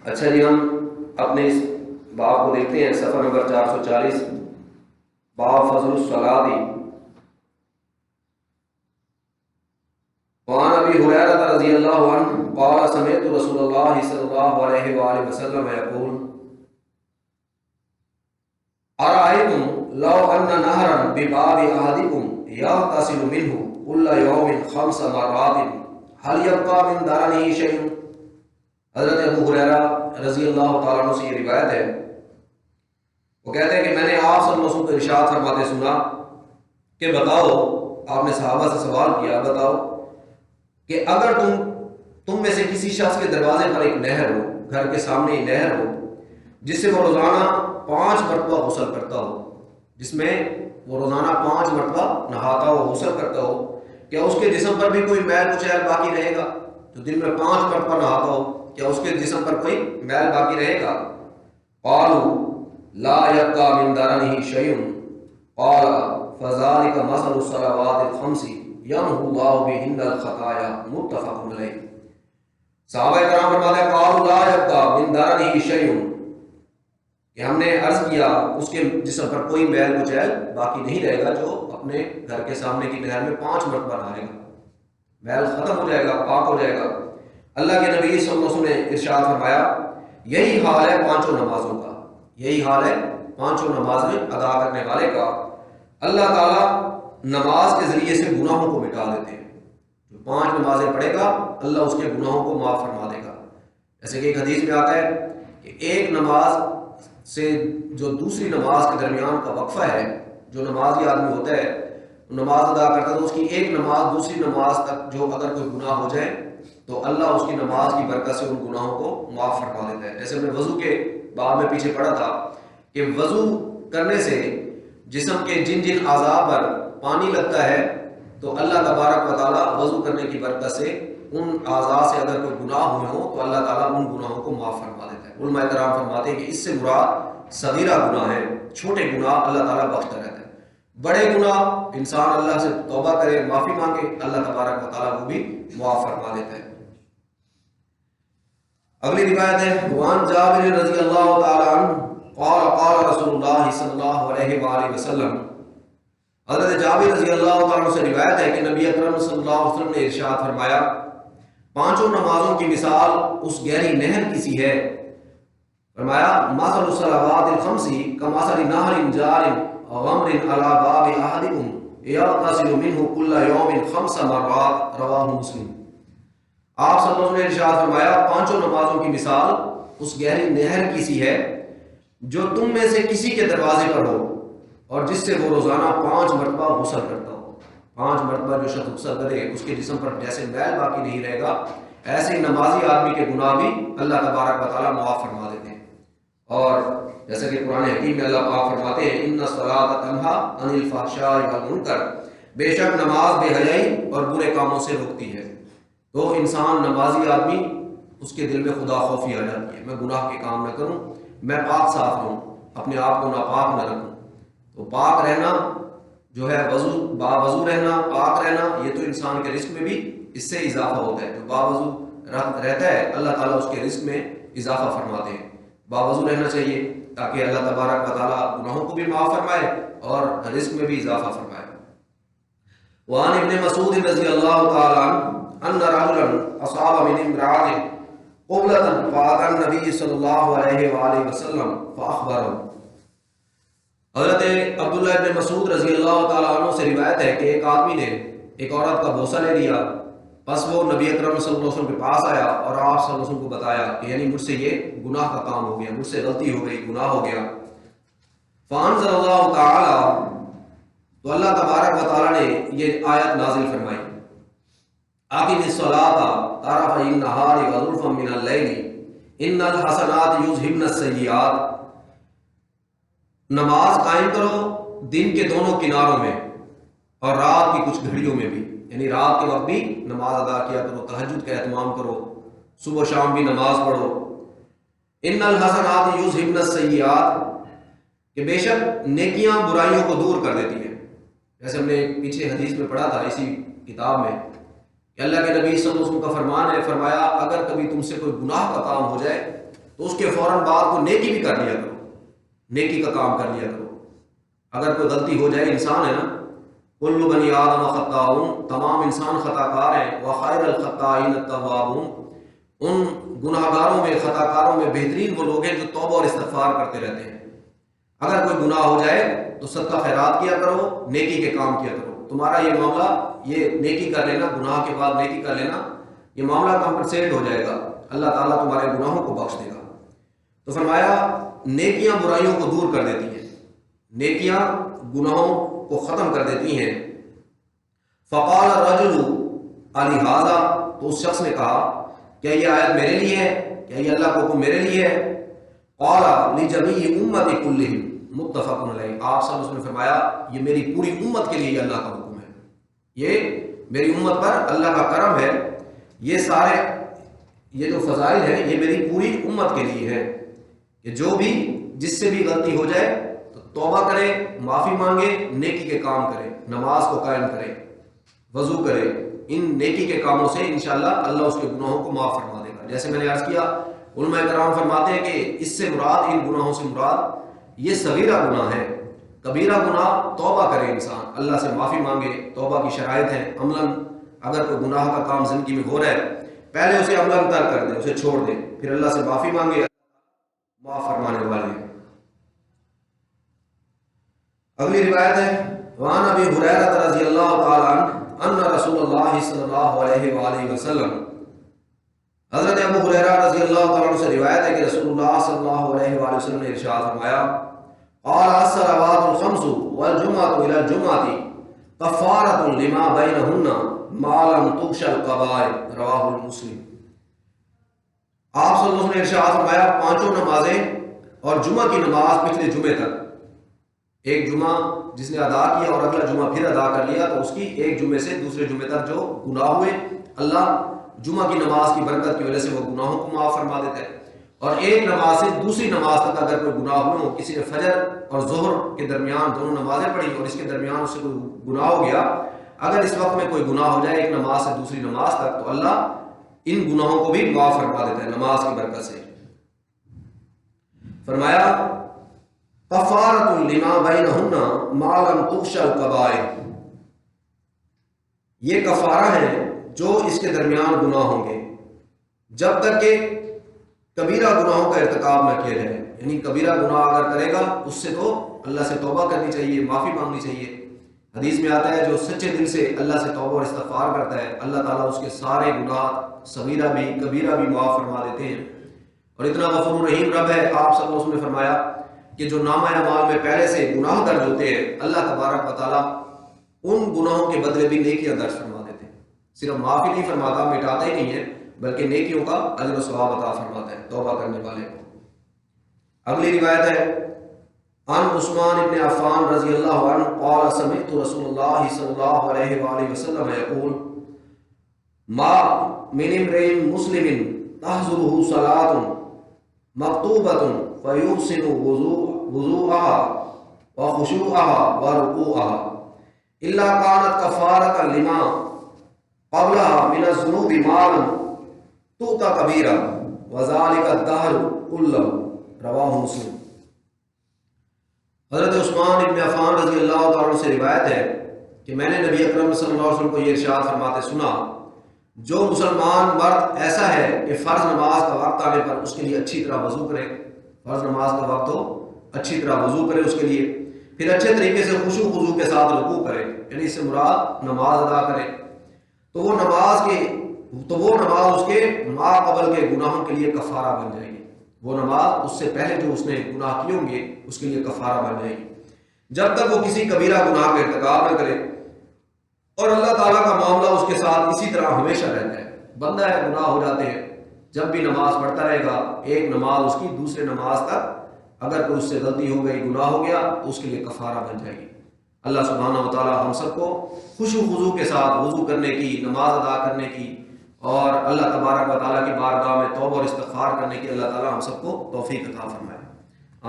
اچھا جی، ہم اپنے اس باب کو دیکھتے ہیں، صفحہ نمبر 440، باب فضل الصلاۃ۔ وعن ابی ہریرہ رضی اللہ عنہ قال سمعت رسول اللہ صلی اللہ علیہ وآلہ وسلم یقول ارأیتم لو ان نہرا بباب احدکم یغتسل منہ کل یوم 5 مرات هل یبقى من درنہ شیء۔ حضرت ابو ہریرہ رضی اللہ تعالیٰ عنہ سے یہ روایت ہے، وہ کہتے ہیں کہ میں نے آپ صلی اللہ علیہ وسلم کو ارشاد فرماتے سنا کہ بتاؤ، آپ نے صحابہ سے سوال کیا، بتاؤ کہ اگر تم میں سے کسی شخص کے دروازے پر ایک نہر ہو، گھر کے سامنے ایک نہر ہو جس سے وہ روزانہ 5 مرتبہ غسل کرتا ہو، جس میں وہ روزانہ 5 مرتبہ نہاتا ہو، غسل کرتا ہو، کیا اس کے جسم پر بھی کوئی میل کچیل باقی رہے گا؟ تو دن میں 5 مرتبہ نہاتا ہو، کیا اس کے جسم پر کوئی میل باقی رہے گا؟ قالوا لا يبقى من درنه شيء قال فذلك مثل الصلوات الخمس يمحو الله بهن الخطايا متفق علیہ۔ صحابہ کرام فرماتے ہیں قالوا لا يبقى من درنه شيء، کہ ہم نے عرض کیا اس کے جسم پر کوئی میل کچیل باقی نہیں رہے گا جو اپنے گھر کے سامنے کی نہر میں 5 مرتبہ نہائے گا، میل ختم ہو جائے گا، پاک ہو جائے گا۔ اللہ کے نبی صلی اللہ علیہ وسلم نے ارشاد فرمایا یہی حال ہے 5 نمازوں کا، یہی حال ہے 5 نمازیں ادا کرنے والے کا۔ اللہ تعالیٰ نماز کے ذریعے سے گناہوں کو مٹا دیتے ہیں، جو 5 نمازیں پڑھے گا اللہ اس کے گناہوں کو معاف فرما دے گا۔ جیسے کہ ایک حدیث میں آتا ہے کہ ایک نماز سے جو دوسری نماز کے درمیان کا وقفہ ہے، جو نمازی آدمی ہوتا ہے نماز ادا کرتا ہے تو اس کی ایک نماز دوسری نماز تک جو اگر کوئی گناہ ہو جائے تو اللہ اس کی نماز کی برکت سے ان گناہوں کو معاف فرما دیتا ہے۔ جیسے ہم نے وضو کے باب میں پیچھے پڑھا تھا کہ وضو کرنے سے جسم کے جن جن اعضاء پر پانی لگتا ہے تو اللہ تبارک و تعالیٰ وضو کرنے کی برکت سے ان اعضاء سے اگر کوئی گناہ ہوئے ہوں تو اللہ تعالیٰ ان گناہوں کو معاف فرما دیتا ہے۔ علماء کرام فرماتے ہیں کہ اس سے مراد صغیرہ گناہ ہے، چھوٹے گناہ اللہ تعالیٰ بخشتا رہتا ہے، بڑے گناہ انسان اللہ سے توبہ کرے، معافی مانگے، اللہ تبارک و تعالیٰ وہ بھی معاف فرما دیتا ہے۔ اگلی روایت ہے وعن جابر رضی اللہ تعالی عنہ قال قال رسول اللہ صلی اللہ علیہ وآلہ وسلم، حضرت جابر رضی اللہ تعالیٰ عنہ سے روایت ہے کہ نبی اکرم صلی اللہ علیہ وسلم نے ارشاد فرمایا 5 نمازوں کی مثال اس گہری نہر کی سی ہے۔ فرمایا مثل الصلوات الخمس کمثل نہر جار غمر علی باب احدکم یغتسل منہ کل یوم 5 مرات، رواہ مسلم۔ آپ صلی اللہ علیہ وسلم نے ارشاد فرمایا 5 نمازوں کی مثال اس گہری نہر کی سی ہے جو تم میں سے کسی کے دروازے پر ہو اور جس سے وہ روزانہ 5 مرتبہ غسل کرتا ہو۔ 5 مرتبہ جو شخص غسل کرے اس کے جسم پر جیسے میل باقی نہیں رہے گا، ایسے نمازی آدمی کے گناہ بھی اللہ تبارک و تعالیٰ معاف فرما دیتے ہیں۔ اور جیسا کہ قرآن حکیم میں اللہ پاک فرماتے ہیں ان الصلاۃ تنہیٰ عن الفحشاء والمنکر، بے شک نماز بے حیائی اور برے کاموں سے روکتی ہے۔ تو انسان نمازی آدمی اس کے دل میں خدا خوفی آ جاتی ہے، میں گناہ کے کام نہ کروں، میں پاک صاف رہوں، اپنے آپ کو ناپاک نہ رکھوں۔ تو پاک رہنا جو ہے باوضو رہنا، پاک رہنا، یہ تو انسان کے رزق میں بھی اس سے اضافہ ہوتا ہے۔ جو باوضو رہتا ہے اللہ تعالیٰ اس کے رزق میں اضافہ فرماتے ہیں۔ باوضو رہنا چاہیے تاکہ اللہ تبارک و تعالیٰ گناہوں کو بھی معاف فرمائے اور رزق میں بھی اضافہ فرمائے۔ وعن ابن مسعود رضی اللہ تعالیٰ عنہ ان رجلا اصاب من امرأة قبلة فأتى النبي صلی اللہ علیہ وآلہ وسلم فأخبره۔ حضرت عبداللہ ابن مسعود رضی اللہ تعالیٰ عنہ سے روایت ہے کہ ایک آدمی نے ایک عورت کا بوسہ لے لیا، بس وہ نبی اکرم صلی اللہ علیہ وسلم کے پاس آیا اور آپ صلی اللہ علیہ وسلم کو بتایا کہ یعنی مجھ سے یہ گناہ کا کام ہو گیا، مجھ سے غلطی ہو گئی، گناہ ہو گیا۔ فانزل اللہ تعالیٰ، تو اللہ تبارک و تعالیٰ نے یہ آیت نازل فرمائی اقم الصلاۃ طرفی النہار وزلفا من اللیل ان الحسنات یذہبن السیئات، نماز قائم کرو دن کے دونوں کناروں میں اور رات کی کچھ گھڑیوں میں بھی، یعنی رات کے وقت بھی نماز ادا کیا کرو، تہجد کا اہتمام کرو، صبح شام بھی نماز پڑھو۔ ان الحسنات یذہبن السیئات، کہ بے شک نیکیاں برائیوں کو دور کر دیتی ہیں۔ جیسے ہم نے پیچھے حدیث میں پڑھا تھا اسی کتاب میں کہ اللہ کے نبی صلی اللہ علیہ وسلم کا فرمان ہے، فرمایا اگر کبھی تم سے کوئی گناہ کا کام ہو جائے تو اس کے فوراً بعد کو نیکی بھی کر لیا کرو، نیکی کا کام کر لیا کرو۔ اگر کوئی غلطی ہو جائے، انسان ہے نا، کل بنی آدم خطاؤن، تمام انسان خطا کار ہیں، وخیر الخطائین التوابون، ان گناہ گاروں میں، خطا کاروں میں بہترین وہ لوگ ہیں جو توبہ اور استغفار کرتے رہتے ہیں۔ اگر کوئی گناہ ہو جائے تو صدقہ خیرات کیا کرو، نیکی کے کام کیا کرو، تمہارا یہ معاملہ، یہ نیکی کر لینا، گناہ کے بعد نیکی کر لینا، یہ معاملہ کمپنسیٹ ہو جائے گا، اللہ تعالیٰ تمہارے گناہوں کو بخش دے گا۔ تو فرمایا نیکیاں برائیوں کو دور کر دیتی ہیں، نیکیاں گناہوں کو ختم کر دیتی ہیں۔ فقال الرجل الہذا، تو اس شخص نے کہا کیا یہ آیت میرے لیے ہے، کیا یہ اللہ کا حکم میرے لیے ہے؟ قال لجمیع امتی کلہم متفق علیہ، آپ صلی اللہ علیہ وسلم نے فرمایا یہ میری پوری امت کے لیے اللہ کا حکم ہے، یہ میری امت پر اللہ کا کرم ہے، یہ سارے یہ جو فضائل ہیں یہ میری پوری امت کے لیے ہے کہ جو بھی جس سے بھی غلطی ہو جائے تو توبہ کرے، معافی مانگے، نیکی کے کام کرے، نماز کو قائم کرے، وضو کرے، ان نیکی کے کاموں سے انشاءاللہ اللہ اس کے گناہوں کو معاف فرما دے گا۔ جیسے میں نے عرض کیا، علماء کرام فرماتے ہیں کہ اس سے مراد، ان گناہوں سے مراد یہ صغیرہ گناہ ہے، کبیرہ گناہ توبہ کرے انسان، اللہ سے معافی مانگے، توبہ کی شرائط ہیں عملاً، اگر کوئی گناہ کا کام زندگی میں ہو رہا ہے پہلے اسے عملاً ترک کر دے، اسے چھوڑ دے، پھر اللہ سے معافی مانگے، معاف فرمانے والے ہیں۔ اگلی روایت ہے وعن ابی ہریرہ رضی اللہ تعالی عنہ ان رسول اللہ صلی اللہ علیہ وآلہ وسلم، حضرت ابو ہریرہ رضی اللہ تعالیٰ عنہ سے روایت ہے کہ رسول اللہ صلی اللہ علیہ وآلہ وسلم نے ارشاد فرمایا قال الصلوات الخمس والجمعۃ الى الجمعۃ کفارۃ لما بینہن ما لم تغش القبائر، رواہ مسلم۔ آپ صلی اللہ علیہ وسلم نے ارشاد فرمایا پانچوں نمازیں اور جمعہ کی نماز پچھلے جمعے تک، ایک جمعہ جس نے ادا کیا اور اگلا جمعہ پھر ادا کر لیا تو اس کی ایک جمعے سے دوسرے جمعے تک جو گناہ ہوئے، اللہ جمعہ کی نماز کی برکت کی وجہ سے وہ گناہوں کو معاف فرما دیتا ہے۔ اور ایک نماز سے دوسری نماز تک اگر کوئی گناہ ہو، کسی نے فجر اور ظہر کے درمیان دونوں نمازیں پڑھی اور اس کے درمیان اس سے کوئی گناہ ہو گیا، اگر اس وقت میں کوئی گناہ ہو جائے ایک نماز سے دوسری نماز تک تو اللہ ان گناہوں کو بھی معاف فرما دیتا ہے نماز کی برکت سے۔ فرمایا کفارۃ لما بینہن ما لم تغش القبائر، یہ کفارہ ہے جو اس کے درمیان گناہ ہوں گے جب تک کہ کبیرہ گناہوں کا ارتکاب نہ کیا جائے، یعنی کبیرہ گناہ اگر کرے گا اس سے تو اللہ سے توبہ کرنی چاہیے، معافی مانگنی چاہیے۔ حدیث میں آتا ہے جو سچے دل سے اللہ سے توبہ اور استغفار کرتا ہے اللہ تعالیٰ اس کے سارے گناہ صغیرہ بھی کبیرہ بھی معاف فرما دیتے ہیں، اور اتنا غفور رحیم رب ہے۔ آپ صلی اللہ علیہ وسلم نے فرمایا کہ جو نامہ اعمال میں پہلے سے گناہ درج ہوتے ہیں اللہ تبارک و تعالیٰ ان گناہوں کے بدلے بھی نیکیاں درج فرما دیتے ہیں، صرف معافی نہیں فرماتا، مٹاتا ہی نہیں ہے، بلکہ نیکیوں کا اجر و ثواب عطا فرماتا ہے توبہ کرنے والے کو۔ اگلی روایت ہے عن عثمان ابن عفان رضی اللہ عنہ قال سمعت رسول اللہ صلی اللہ علیہ وآلہ وسلم یقول ما من امرئ مسلم تحضره صلاة مکتوبۃ فیحسن وضوءها وخشوعها ورکوعها الا كانت کفارۃ لما قبلها من الذنوب ما لم تؤت کبیرہ وذلك الدہر کلہ، رواہ مسلم۔ حضرت عثمان ابن عفان رضی اللہ تعالیٰ عنہ سے روایت ہے کہ میں نے نبی اکرم صلی اللہ علیہ وسلم کو یہ ارشاد فرماتے سنا جو مسلمان مرد ایسا ہے کہ فرض نماز کا وقت آنے پر اس کے لیے اچھی طرح وضو کرے، فرض نماز کا وقت ہو اچھی طرح وضو کرے اس کے لیے، پھر اچھے طریقے سے خشوع خضوع کے ساتھ رکوع کرے، یعنی اس سے مراد نماز ادا کرے، تو وہ نماز اس کے ما قبل کے گناہوں کے لیے کفارہ بن جائے گی، وہ نماز اس سے پہلے جو اس نے گناہ کیے ہوں گے اس کے لیے کفارہ بن جائے گی، جب تک وہ کسی کبیرہ گناہ کا ارتکاب نہ کرے، اور اللہ تعالیٰ کا معاملہ اس کے ساتھ اسی طرح ہمیشہ رہتا ہے۔ بندہ ہے گناہ ہو جاتے ہیں، جب بھی نماز پڑھتا رہے گا ایک نماز اس کی دوسرے نماز تک اگر کوئی اس سے غلطی ہو گئی گناہ ہو گیا تو اس کے لیے کفارہ بن جائے گی۔ اللہ سبحانہ و تعالیٰ ہم سب کو خشوع خضوع کے ساتھ وضو کرنے کی، نماز ادا کرنے کی اور اللہ تبارک و تعالیٰ کی بارگاہ میں توبہ اور استغفار کرنے کی اللہ تعالیٰ ہم سب کو توفیق عطا فرمائے۔